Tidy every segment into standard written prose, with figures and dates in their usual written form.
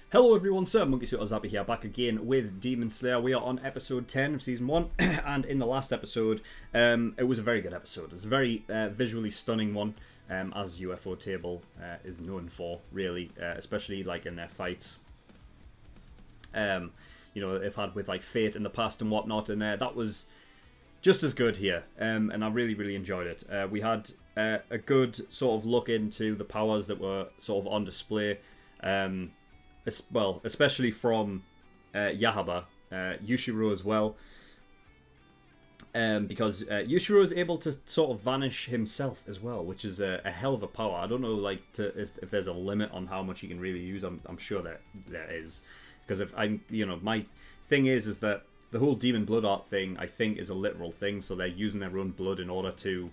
Hello everyone, SirMonkeySuit here, back again with Demon Slayer. We are on episode 10 of season 1, and in the last episode, it was a very good episode. It was a very visually stunning one, as UFO Table is known for, really, especially like in their fights. They've had with like Fate in the past and whatnot, and that was just as good here, and I really enjoyed it. We had a good sort of look into the powers that were sort of on display. Especially from Yahaba, Yushiro as well, because Yushiro is able to sort of vanish himself as well, which is a hell of a power. I don't know, like, if there's a limit on how much he can really use. I'm sure that there is, because my thing is that the whole demon blood art thing, I think, is a literal thing. So they're using their own blood in order to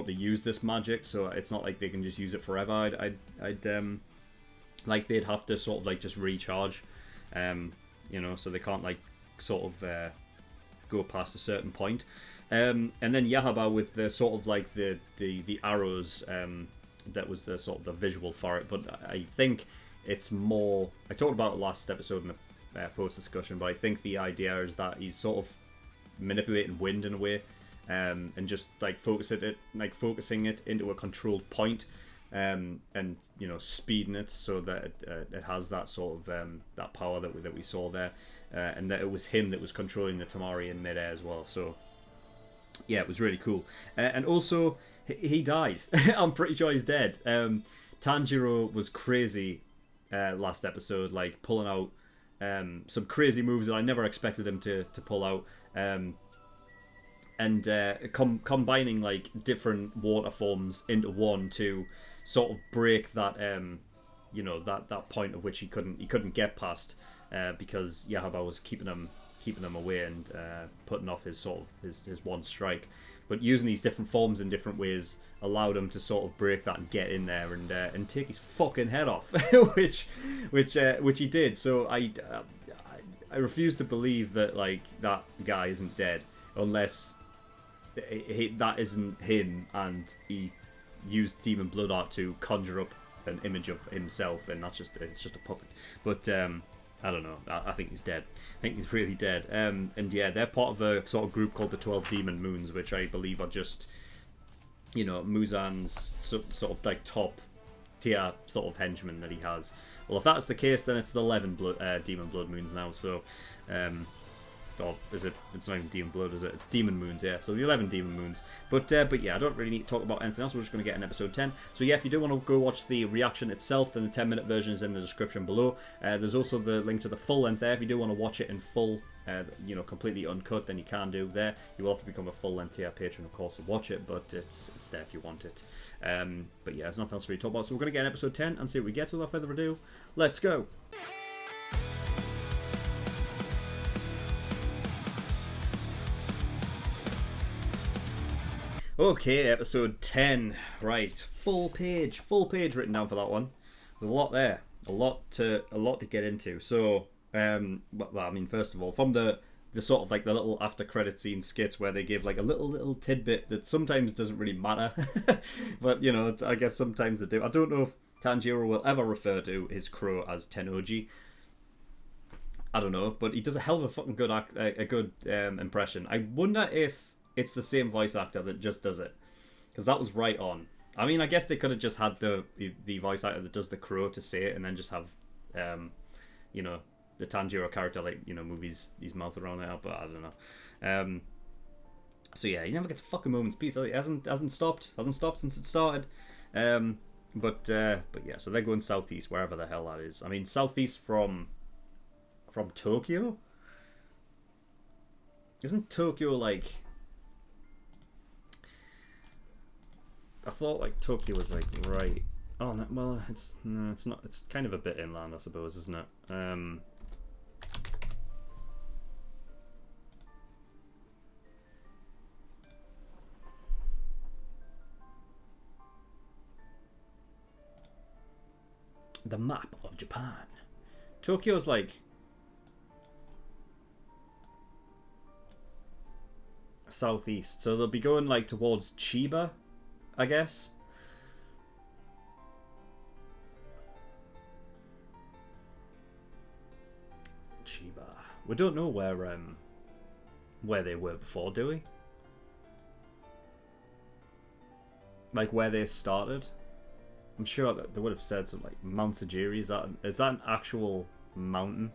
use this magic. So it's not like they can just use it forever. Like they'd have to sort of like just recharge, so they can't like sort of go past a certain point. And then Yahaba with the sort of like the arrows, that was the sort of the visual for it. But I think it's more. I talked about it last episode in the post discussion, but I think the idea is that he's sort of manipulating wind in a way, and just like focusing it into a controlled point. And speeding it so that it has that sort of that power that we saw there, and that it was him that was controlling the Tamari in midair as well. So yeah, it was really cool. And also he died. I'm pretty sure he's dead. Tanjiro was crazy last episode, like pulling out some crazy moves that I never expected him to pull out. And combining like different water forms into one to sort of break that that point at which he couldn't get past, because Yahaba was keeping them away and putting off his one strike. But using these different forms in different ways allowed him to sort of break that and get in there and take his fucking head off, which he did. So I refuse to believe that like that guy isn't dead unless that isn't him and he used demon blood art to conjure up an image of himself, and it's just a puppet. But I don't know. I think he's dead. I think he's really dead. And yeah, they're part of a sort of group called the 12 Demon Moons, which I believe are just Muzan's sort of like top tier sort of henchmen that he has. Well, if that's the case, then it's the 11 Demon Blood Moons now. So or is it? It's not even Demon Blood, is it? It's Demon Moons, yeah. So the 11 Demon Moons. But yeah, I don't really need to talk about anything else. We're just going to get in episode 10. So yeah, if you do want to go watch the reaction itself, then the 10-minute version is in the description below. There's also the link to the full length there. If you do want to watch it in full, completely uncut, then you can do there. You will have to become a full length tier patron, of course, to watch it, but it's there if you want it. But yeah, there's nothing else to really talk about. So we're going to get in episode 10 and see what we get. So without further ado, let's go. Okay, episode 10. Right, full page written down for that one. There's a lot there, a lot to get into. So, first of all, from the sort of like the little after credit scene skits where they give like a little tidbit that sometimes doesn't really matter, but I guess sometimes they do. I don't know if Tanjiro will ever refer to his crow as Tenoji. I don't know, but he does a hell of a fucking good impression. I wonder if it's the same voice actor that just does it, because that was right on. I mean, I guess they could have just had the voice actor that does the crow to say it, and then just have, the Tanjiro character move his mouth around there. But I don't know. So yeah, he never gets a fucking moment's peace. It hasn't stopped since it started. But yeah, so they're going southeast, wherever the hell that is. I mean, southeast from Tokyo. Isn't Tokyo like? I thought like Tokyo was like right. Oh no, well, it's not. It's kind of a bit inland, I suppose, isn't it? The map of Japan. Tokyo's like southeast, so they'll be going like towards Chiba, I guess. We don't know where they were before, do we? Like where they started. I'm sure that they would have said something like Mount Sajiri. Is that an actual mountain?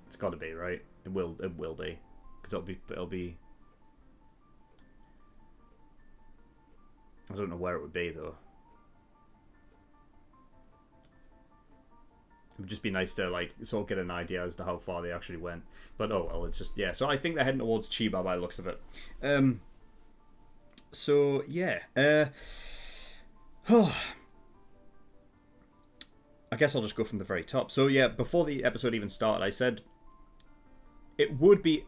It's got to be, right? It will be, because it'll be. I don't know where it would be though. It would just be nice to like sort of get an idea as to how far they actually went. But oh well, it's just, yeah. So I think they're heading towards Chiba by the looks of it. So yeah. I guess I'll just go from the very top. So yeah, before the episode even started, I said it would be.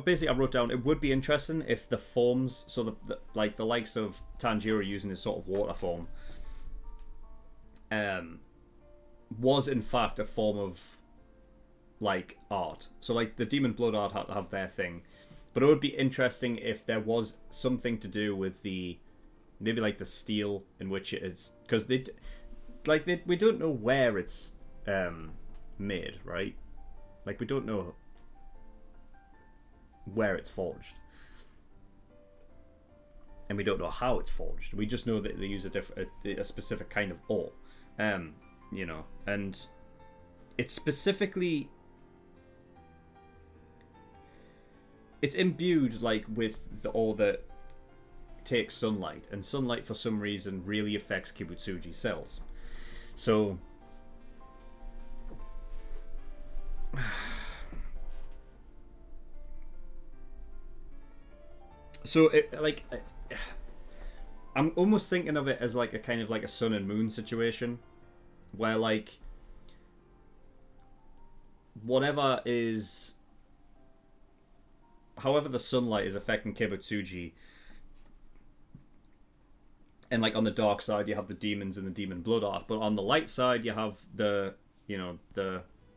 Basically, I wrote down it would be interesting if the forms, so the like the likes of Tanjiro using his sort of water form, was in fact a form of like art. So like the Demon Blood art have their thing, but it would be interesting if there was something to do with the maybe like the steel in which it is, because we don't know where it's made, right? Like we don't know where it's forged, and we don't know how it's forged. We just know that they use a specific kind of ore. You know, and it's specifically, it's imbued like with the ore that takes sunlight, and sunlight for some reason really affects Kibutsuji cells. So I'm almost thinking of it as like a kind of like a sun and moon situation, where like however the sunlight is affecting Kibutsuji, and like on the dark side you have the demons and the demon blood art, but on the light side you have the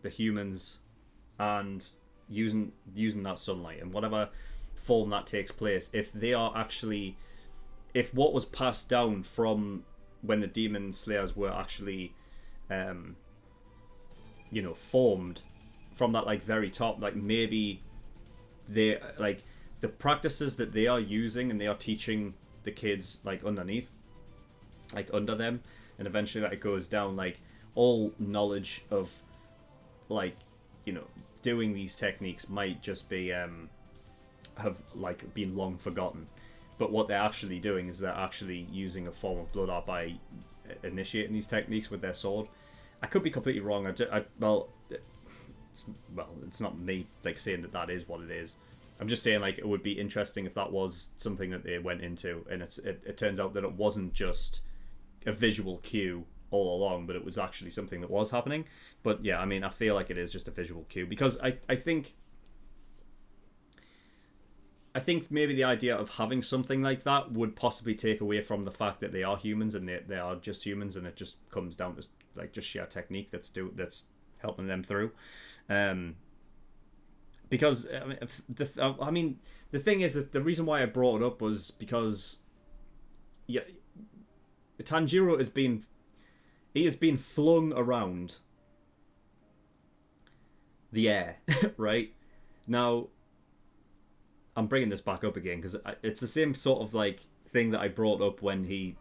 humans, and using that sunlight and whatever form that takes place, if what was passed down from when the demon slayers were actually formed from that like very top, like maybe they like the practices that they are using and they are teaching the kids like underneath, like under them, and eventually that it goes down, like all knowledge of like doing these techniques might just be have like been long forgotten, but what they're actually doing is they're actually using a form of blood art by initiating these techniques with their sword. I could be completely wrong. It's not me like saying that is what it is. I'm just saying like it would be interesting if that was something that they went into, and it turns out that it wasn't just a visual cue all along, but it was actually something that was happening. But yeah, I mean, I feel like it is just a visual cue, because I think maybe the idea of having something like that would possibly take away from the fact that they are humans, and they are just humans, and it just comes down to like just sheer technique that's helping them through. Because the thing is that the reason why I brought it up was because Tanjiro has been flung around the air, right? Now, I'm bringing this back up again because it's the same sort of like thing that I brought up when he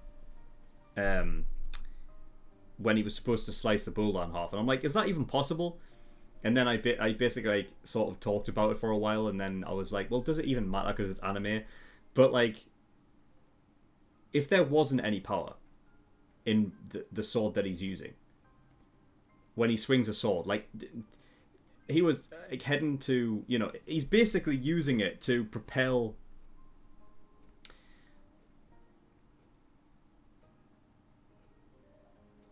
was supposed to slice the bull in half, and I'm like, is that even possible? And then I basically like sort of talked about it for a while, and then I was like, well, does it even matter because it's anime? But like, if there wasn't any power in the sword that he's using when he swings a sword, like he was like heading to, he's basically using it to propel.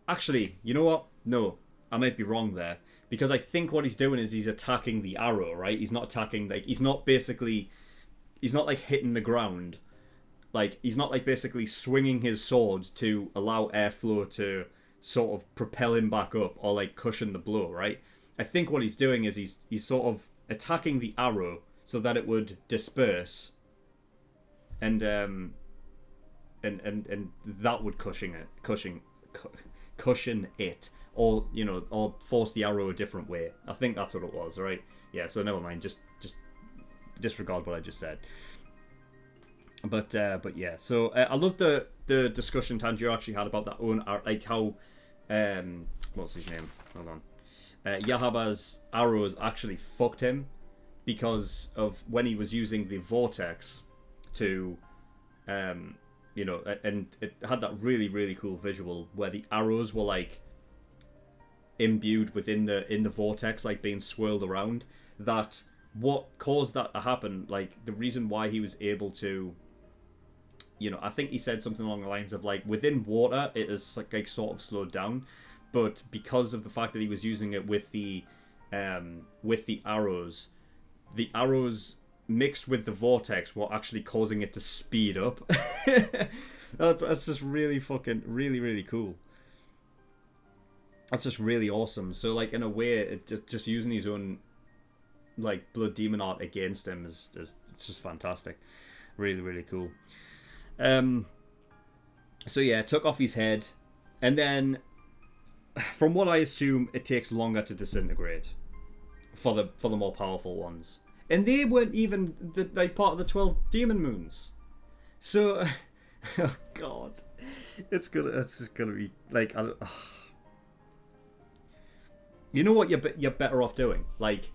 Actually, you know what? No, I might be wrong there, because I think what he's doing is he's attacking the arrow, right? He's not attacking, like, he's not like hitting the ground. Like, he's not like basically swinging his sword to allow airflow to sort of propel him back up or like cushion the blow, right? I think what he's doing is he's sort of attacking the arrow so that it would disperse, and that would cushion it or or force the arrow a different way. I think that's what it was, right? Yeah. So never mind. Just disregard what I just said. But yeah. So I love the discussion Tanjiro actually had about that own like how what's his name? Hold on. Yahaba's arrows actually fucked him because of when he was using the vortex to and it had that really, really cool visual where the arrows were like imbued within the vortex, like being swirled around. That what caused that to happen, like the reason why he was able to, I think he said something along the lines of like within water it is like sort of slowed down, but because of the fact that he was using it with the arrows, the arrows mixed with the vortex were actually causing it to speed up. That's just really fucking really cool. That's just really awesome. So like in a way, it just using his own like blood demon art against him is it's just fantastic. Really cool. So yeah, took off his head, and then from what I assume, it takes longer to disintegrate for the more powerful ones. And they weren't even like part of the 12 demon moons. So, oh god, it's just gonna be like, you know what you're better off doing. Like,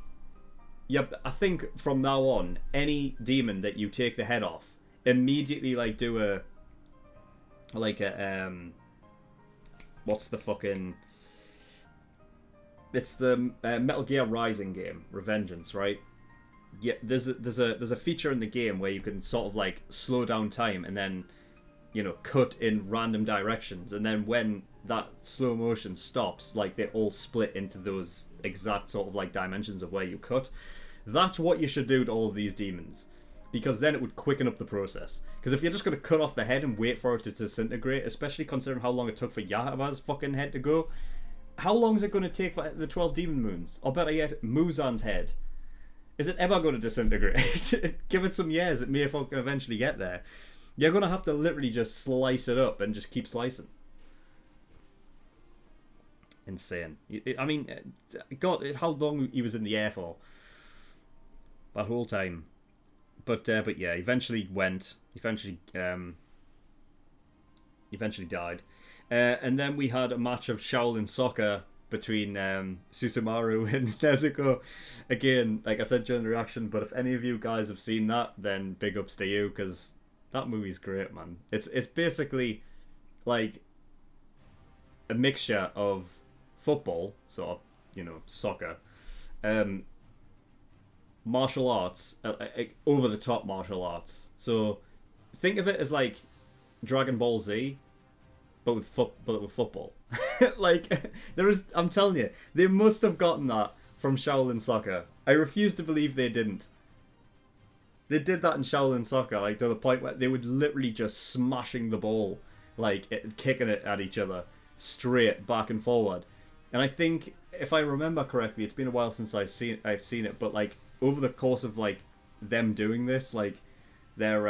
I think from now on, any demon that you take the head off, immediately like do a what's the fucking? It's the Metal Gear Rising game, Revengeance, right? Yeah, there's a feature in the game where you can sort of like slow down time and then cut in random directions, and then when that slow motion stops, like they all split into those exact sort of like dimensions of where you cut. That's what you should do to all of these demons, because then it would quicken up the process. Because if you're just going to cut off the head and wait for it to disintegrate, especially considering how long it took for Yahaba's fucking head to go, how long is it going to take for the 12 demon moons? Or better yet, Muzan's head? Is it ever going to disintegrate? Give it some years, it may fucking eventually get there. You're going to have to literally just slice it up and just keep slicing. Insane. I mean, God, how long he was in the air for? That whole time. But yeah, eventually died. And then we had a match of Shaolin Soccer between Susumaru and Nezuko. Again, like I said during the reaction, but if any of you guys have seen that, then big ups to you, because that movie's great, man. It's basically like a mixture of football, sort of, soccer, martial arts, over the top martial arts. So think of it as like Dragon Ball Z, but with football. Like I'm telling you, they must have gotten that from Shaolin Soccer. I refuse to believe they didn't. They did that in Shaolin Soccer, like to the point where they would literally just smashing the ball, like kicking it at each other straight back and forward. And I think, if I remember correctly, it's been a while since I've seen it, but like over the course of like them doing this, like their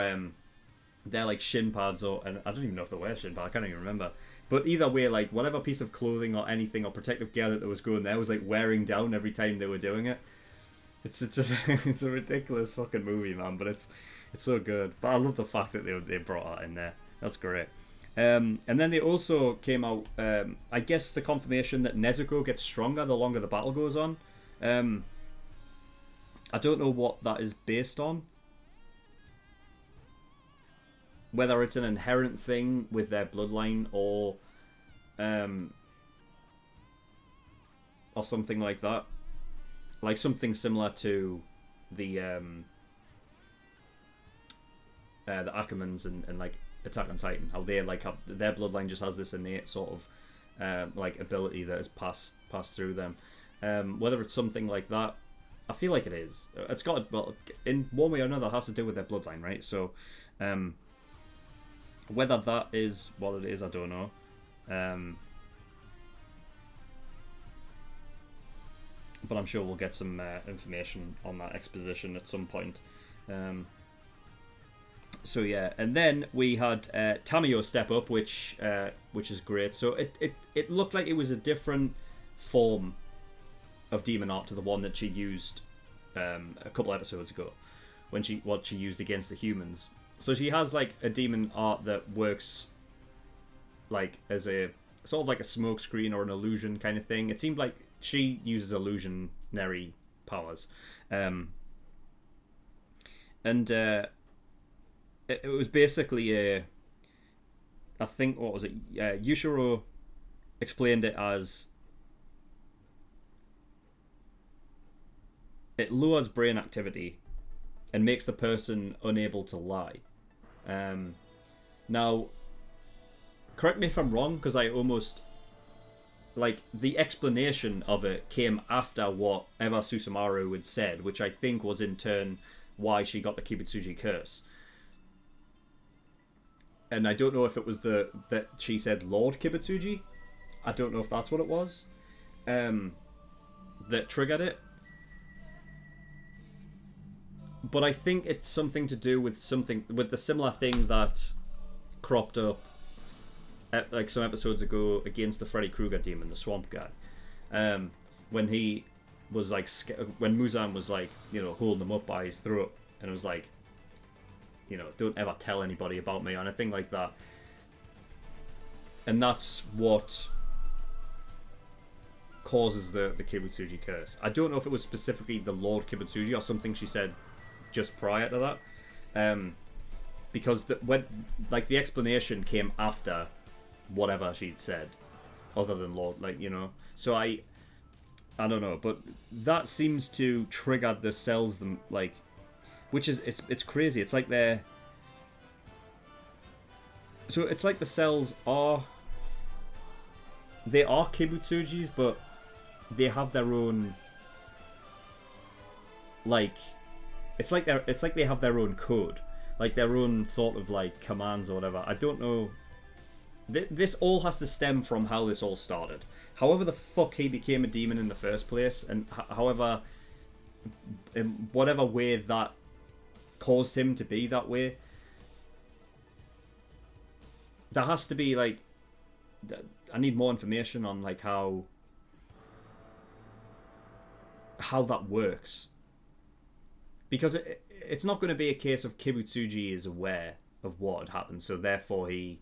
like shin pads, and I don't even know if they wear shin pads, I can't even remember. But either way, like whatever piece of clothing or anything or protective gear that was going there was like wearing down every time they were doing it. It's just it's a ridiculous fucking movie, man. But it's so good. But I love the fact that they brought that in there. That's great. And then they also came out, I guess, the confirmation that Nezuko gets stronger the longer the battle goes on. I don't know what that is based on. Whether it's an inherent thing with their bloodline or something like that. Like something similar to the Ackermans and like Attack on Titan. How they like have their bloodline just has this innate sort of like ability that is passed through them. Whether it's something like that, I feel like it is. It's got, well, in one way or another, it has to do with their bloodline, right? So, whether that is what it is, I don't know. But I'm sure we'll get some information on that exposition at some point. So yeah, and then we had Tamayo step up, which is great. So it looked like it was a different form of demon art to the one that she used a couple episodes ago, when what she used against the humans. So she has like a demon art that works like as a sort of like a smoke screen or an illusion kind of thing. It seemed like she uses illusionary powers, and it was basically I think, what was it? Yushiro explained it as it lowers brain activity and makes the person unable to lie. Now, correct me if I'm wrong, because I almost like the explanation of it came after whatever Susumaru had said, which I think was in turn why she got the Kibutsuji curse. And I don't know if it was that she said Lord Kibutsuji. I don't know if that's what it was that triggered it. But I think it's something to do with the similar thing that cropped up like some episodes ago against the Freddy Krueger demon, the swamp guy. When he was like, when Muzan was like, holding him up by his throat, and it was like, don't ever tell anybody about me, or anything like that. And that's what causes the Kibutsuji curse. I don't know if it was specifically the Lord Kibutsuji or something she said just prior to that, because the explanation came after whatever she'd said, other than Lord, So I don't know, but that seems to trigger the cells, which is it's crazy. It's like it's like the cells are Kibutsujis, but they have their own it's like they have their own code, like their own sort of like commands or whatever. I don't know. This all has to stem from how this all started. However the fuck he became a demon in the first place, and however, in whatever way that caused him to be that way, there has to be I need more information on how that works. Because it's not going to be a case of Kibutsuji is aware of what had happened, so therefore he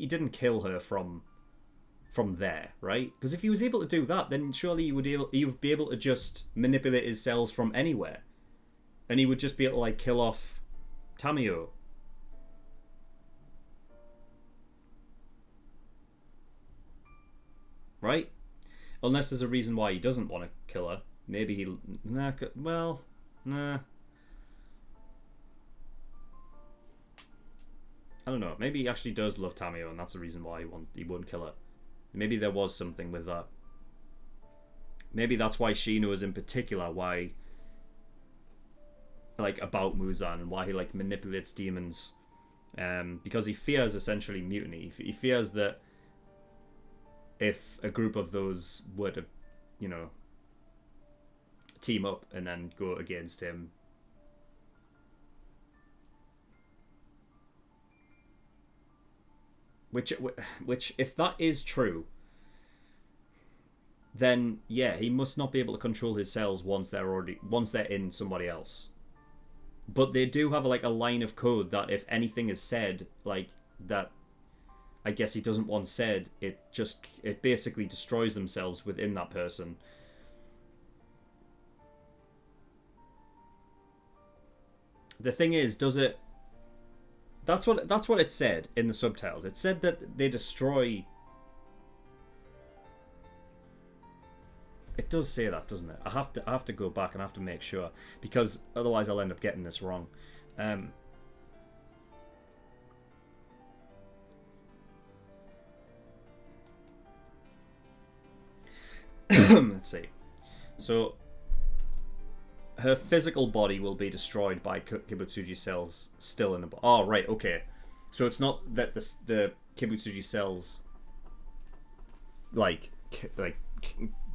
didn't kill her from there, right? Because if he was able to do that, then surely he would be able to just manipulate his cells from anywhere, and he would just be able to kill off Tamayo. Right? Unless there's a reason why he doesn't want to kill her. Maybe nah. I don't know. Maybe he actually does love Tamayo, and that's the reason why he wouldn't kill her. Maybe there was something with that. Maybe that's why she knows in particular why, about Muzan, and why he manipulates demons, because he fears essentially mutiny. He fears that if a group of those were to, team up and then go against him, which if that is true, then yeah, he must not be able to control his cells once they're in somebody else. But they do have a line of code that if anything is said that I guess he doesn't want said, it basically destroys themselves within that person. The thing is, does it? That's what it said in the subtitles. It said that they destroy. It does say that, doesn't it? I have to go back and I have to make sure, because otherwise I'll end up getting this wrong. Let's see. So her physical body will be destroyed by Kibutsuji cells still in the body. Oh, right, okay. So it's not that the Kibutsuji cells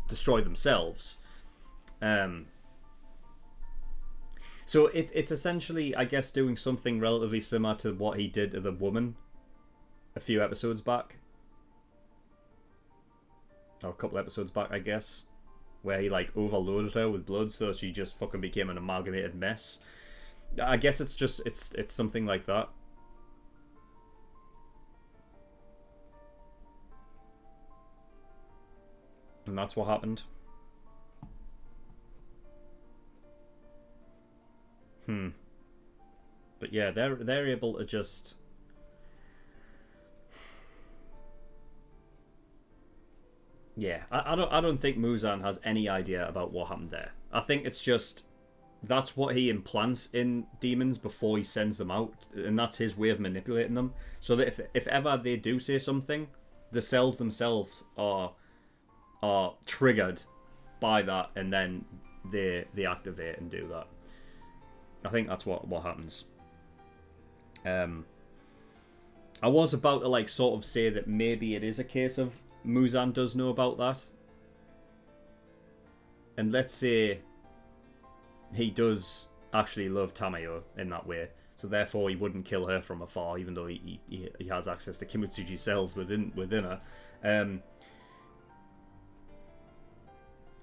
destroy themselves. Um, so it's essentially, I guess, doing something relatively similar to what he did to the woman a few episodes back, or a couple episodes back, I guess, where he like overloaded her with blood, so she just fucking became an amalgamated mess. I guess it's just it's something like that. And that's what happened. But yeah, they're able to just... Yeah, I don't think Muzan has any idea about what happened there. I think it's just that's what he implants in demons before he sends them out, and that's his way of manipulating them. So that if ever they do say something, the cells themselves are triggered by that, and then they activate and do that. I think that's what happens. I was about to like sort of say that maybe it is a case of Muzan does know about that, and let's say he does actually love Tamayo in that way, so therefore he wouldn't kill her from afar, even though he has access to Kimutsuji cells within her.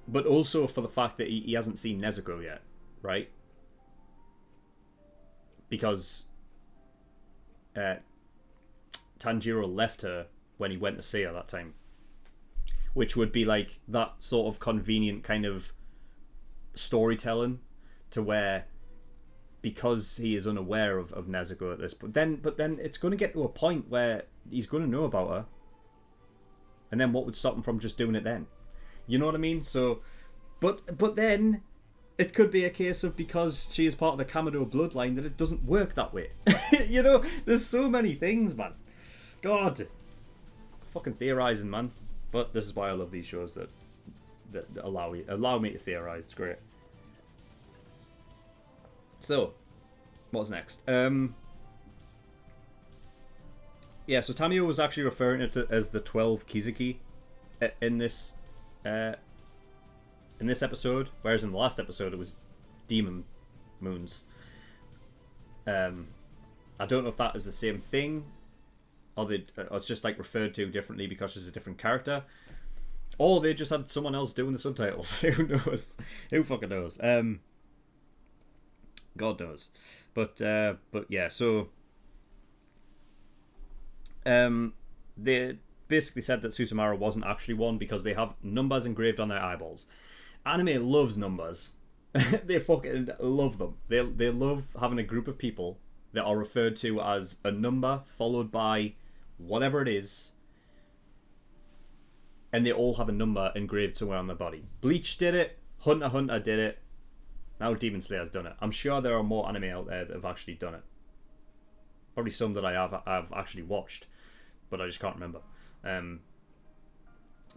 But also for the fact that he hasn't seen Nezuko yet, right? Because Tanjiro left her when he went to see her that time, which would be like that sort of convenient kind of storytelling to where, because he is unaware of Nezuko at this, but then it's going to get to a point where he's going to know about her, and then what would stop him from just doing it then? You know what I mean? So, but then it could be a case of because she is part of the Kamado bloodline that it doesn't work that way. You know, there's so many things, man. God, fucking theorizing, man. But this is why I love these shows that allow me to theorize. It's great. So, what's next? Yeah, so Tamayo was actually referring to it as the 12 Kizuki in this episode, whereas in the last episode it was demon moons. I don't know if that is the same thing, or it's just like referred to differently because she's a different character, or they just had someone else doing the subtitles. Who knows? Who fucking knows? God knows. But yeah, so they basically said that Susumaru wasn't actually one because they have numbers engraved on their eyeballs. Anime loves numbers. They fucking love them. They love having a group of people that are referred to as a number followed by whatever it is, and they all have a number engraved somewhere on their body. Bleach did it. Hunter x Hunter did it. Now Demon Slayer's done it. I'm sure there are more anime out there that have actually done it. Probably some that I've actually watched, but I just can't remember.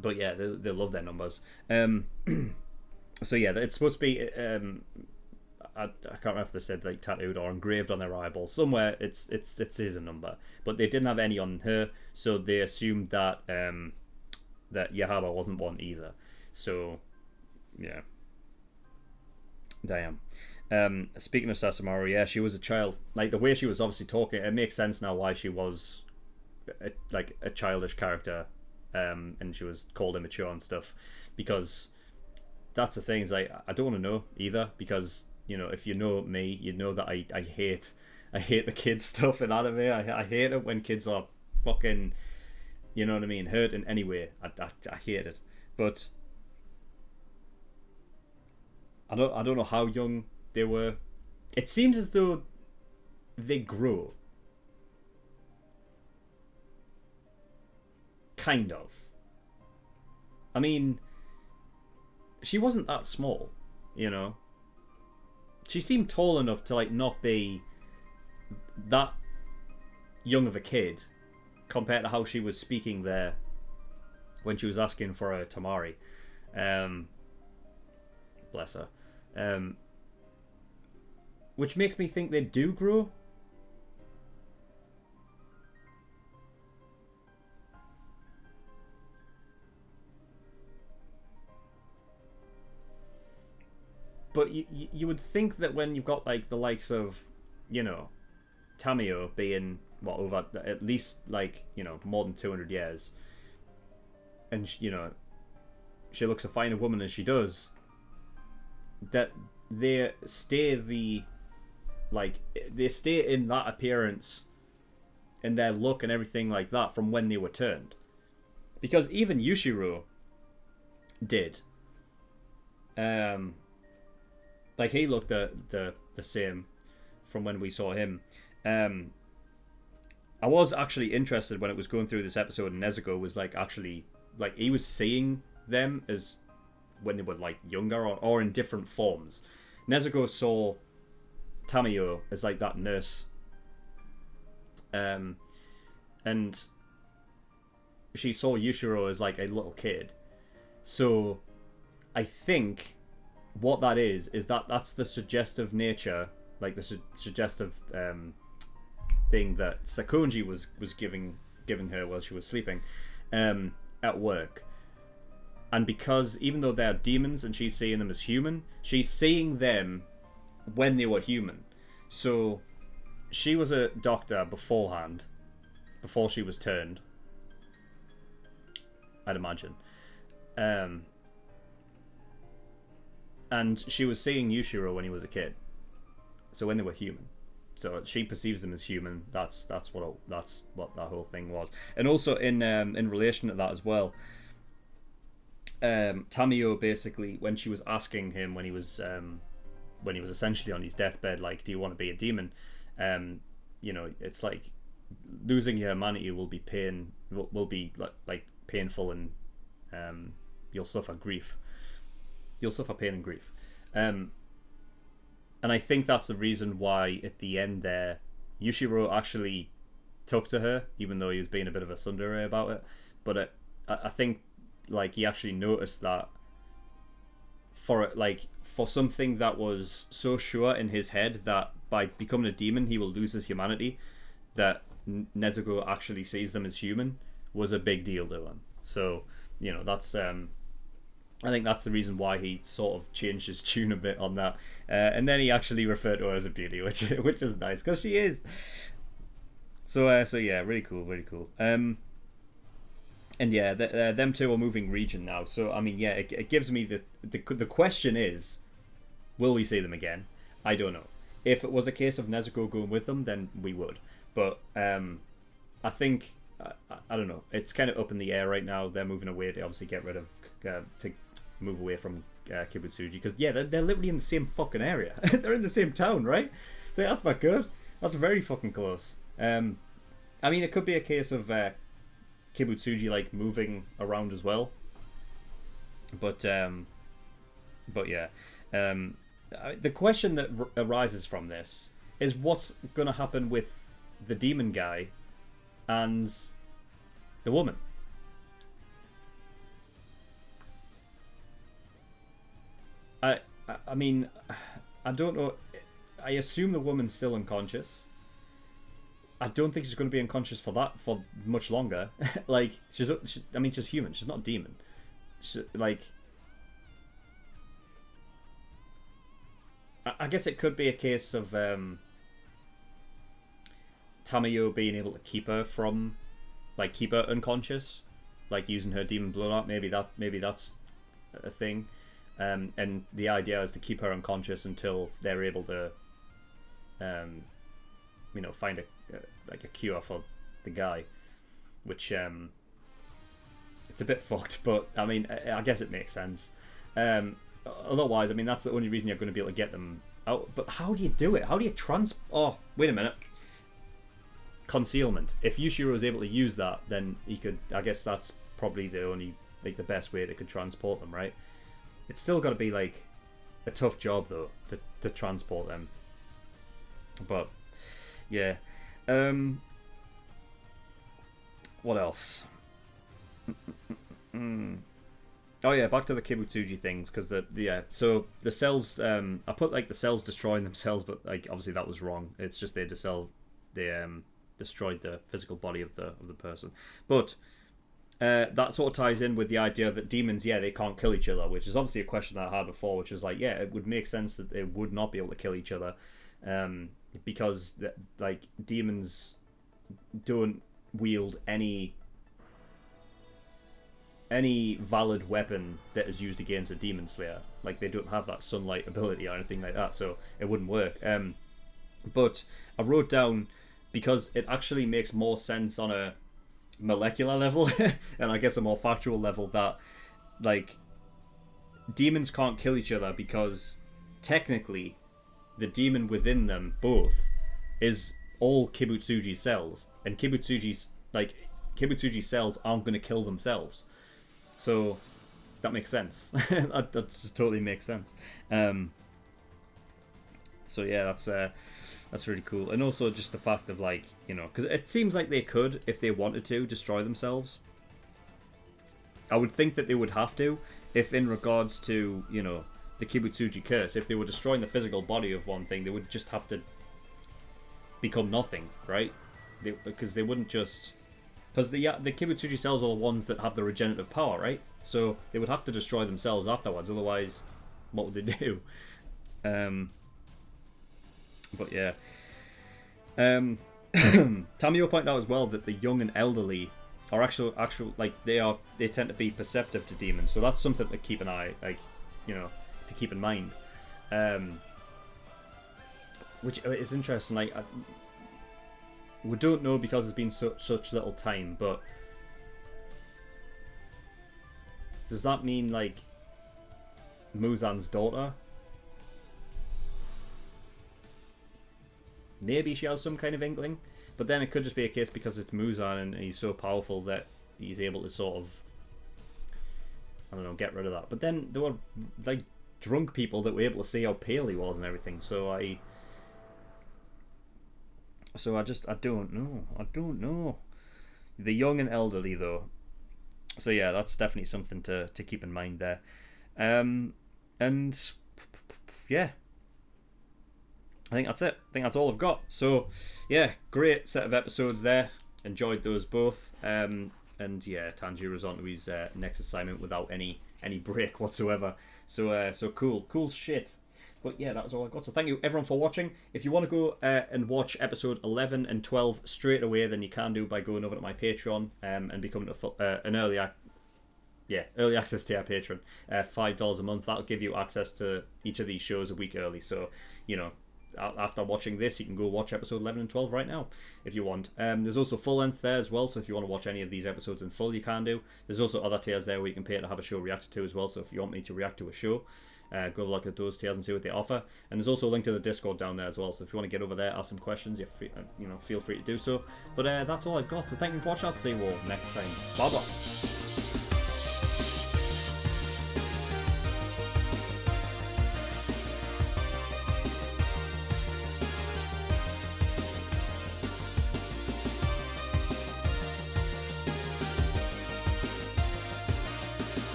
But yeah, they love their numbers. So yeah, it's supposed to be. I can't remember if they said like tattooed or engraved on their eyeball. Somewhere it says a number, but they didn't have any on her, so they assumed that that Yahaba wasn't one either. So yeah, damn. Speaking of Sasamaru, yeah, she was a child. Like the way she was obviously talking, it makes sense now why she was a childish character, and she was called immature and stuff, because that's the thing. Is like I don't want to know either, because you know, if you know me, you know that I hate the kids stuff in anime. I hate it when kids are fucking, you know what I mean, hurt in any way. I hate it. But I don't know how young they were. It seems as though they grow. Kind of. I mean, she wasn't that small, you know. She seemed tall enough to like not be that young of a kid compared to how she was speaking there when she was asking for a tamari. Bless her. Which makes me think they do grow. but you would think that when you've got like the likes of, Tamayo being over at least like more than 200 years, and she looks a finer woman as she does, that they stay in that appearance and their look and everything like that from when they were turned. Because even Yushiro did. Like he looked the same from when we saw him. I was actually interested when it was going through this episode, and Nezuko was like actually like he was seeing them as when they were like younger or in different forms. Nezuko saw Tamayo as like that nurse, and she saw Yushiro as like a little kid. So I think what that is that's the suggestive nature, like the suggestive thing that Sakonji was giving her while she was sleeping at work. And because even though they're demons and she's seeing them as human, she's seeing them when they were human. So she was a doctor beforehand, before she was turned, I'd imagine. And she was seeing Yushiro when he was a kid, so when they were human. So she perceives them as human. That's what that whole thing was. And also in relation to that as well, Tamayo basically, when she was asking him when he was essentially on his deathbed, like, do you want to be a demon? It's like losing your humanity will be painful, and you'll suffer grief. You'll suffer pain and grief. And I think that's the reason why at the end there, Yushiro actually took to her, even though he was being a bit of a tsundere about it. But I think like he actually noticed that for something that was so sure in his head that by becoming a demon he will lose his humanity, that Nezuko actually sees them as human, was a big deal to him. So that's I think that's the reason why he sort of changed his tune a bit on that, and then he actually referred to her as a beauty, which is nice because she is. So yeah, really cool. And yeah, them two are moving region now. So I mean, yeah, it gives me the question is, will we see them again? I don't know. If it was a case of Nezuko going with them, then we would. But I think I don't know. It's kind of up in the air right now. They're moving away to obviously get rid of to move away from Kibutsuji, because yeah, they're literally in the same fucking area. They're in the same town, right? So that's not good. That's very fucking close. I mean, it could be a case of Kibutsuji like moving around as well. But yeah, the question that arises from this is what's gonna happen with the demon guy and the woman. I mean, I don't know. I assume the woman's still unconscious. I don't think she's going to be unconscious for much longer. Like she's human. She's not a demon. I guess it could be a case of Tamayo being able to keep her unconscious, like using her demon blood art. Maybe that's a thing. And the idea is to keep her unconscious until they're able to, find a cure for the guy, which it's a bit fucked, but I mean, I guess it makes sense. Otherwise, I mean, that's the only reason you're going to be able to get them out. But how do you do it? How do you Oh, wait a minute. Concealment. If Yushiro is able to use that, then he could. I guess that's probably the best way they could transport them, right? It's still got to be like a tough job though to transport them. But yeah, what else? Oh yeah, back to the Kibutsuji things, because so the cells. I put like the cells destroying themselves, but like obviously that was wrong. It's just they destroyed the physical body of the person. But that sort of ties in with the idea that demons, yeah, they can't kill each other, which is obviously a question that I had before, which is like, yeah, it would make sense that they would not be able to kill each other, because like demons don't wield any valid weapon that is used against a demon slayer. Like, they don't have that sunlight ability or anything like that, so it wouldn't work. But I wrote down, because it actually makes more sense on a molecular level and I guess a more factual level, that like demons can't kill each other because technically the demon within them both is all Kibutsuji cells, and Kibutsuji cells aren't going to kill themselves. So that makes sense. that just totally makes sense. So yeah, that's really cool. And also just the fact of, like, you know, because it seems like they could, if they wanted to, destroy themselves. I would think that they would have to, if in regards to, you know, the Kibutsuji curse, if they were destroying the physical body of one thing, they would just have to become nothing, right? Because they wouldn't just... Because the Kibutsuji cells are the ones that have the regenerative power, right? So they would have to destroy themselves afterwards, otherwise, what would they do? But yeah. Tamayo pointed out as well that the young and elderly are actual like they tend to be perceptive to demons, so that's something to keep an eye, like, you know, to keep in mind. Which is interesting. Like, we don't know because it's been such little time, but does that mean, like, Muzan's daughter, maybe she has some kind of inkling? But then it could just be a case because it's Muzan and he's so powerful that he's able to sort of, I don't know, get rid of that. But then there were, like, drunk people that were able to see how pale he was and everything, so I don't know. The young and elderly, though. So yeah, that's definitely something to keep in mind there. And yeah, I think that's it. I think that's all I've got. So yeah, great set of episodes there. Enjoyed those both. And yeah, Tanjiro's on to his next assignment without any break whatsoever. So cool shit. But yeah, that was all I got. So thank you everyone for watching. If you want to go and watch episode 11 and 12 straight away, then you can do by going over to my Patreon and becoming an early access to our Patreon. $5 a month. That'll give you access to each of these shows a week early. So, you know, after watching this, you can go watch episode 11 and 12 right now if you want. There's also full length there as well, so if you want to watch any of these episodes in full, you can do. There's also other tiers there where you can pay to have a show reacted to as well, so if you want me to react to a show, go look at those tiers and see what they offer. And there's also a link to the Discord down there as well, so if you want to get over there, ask some questions, feel free to do so. But that's all I've got, so thank you for watching. I'll see you all next time. Bye bye.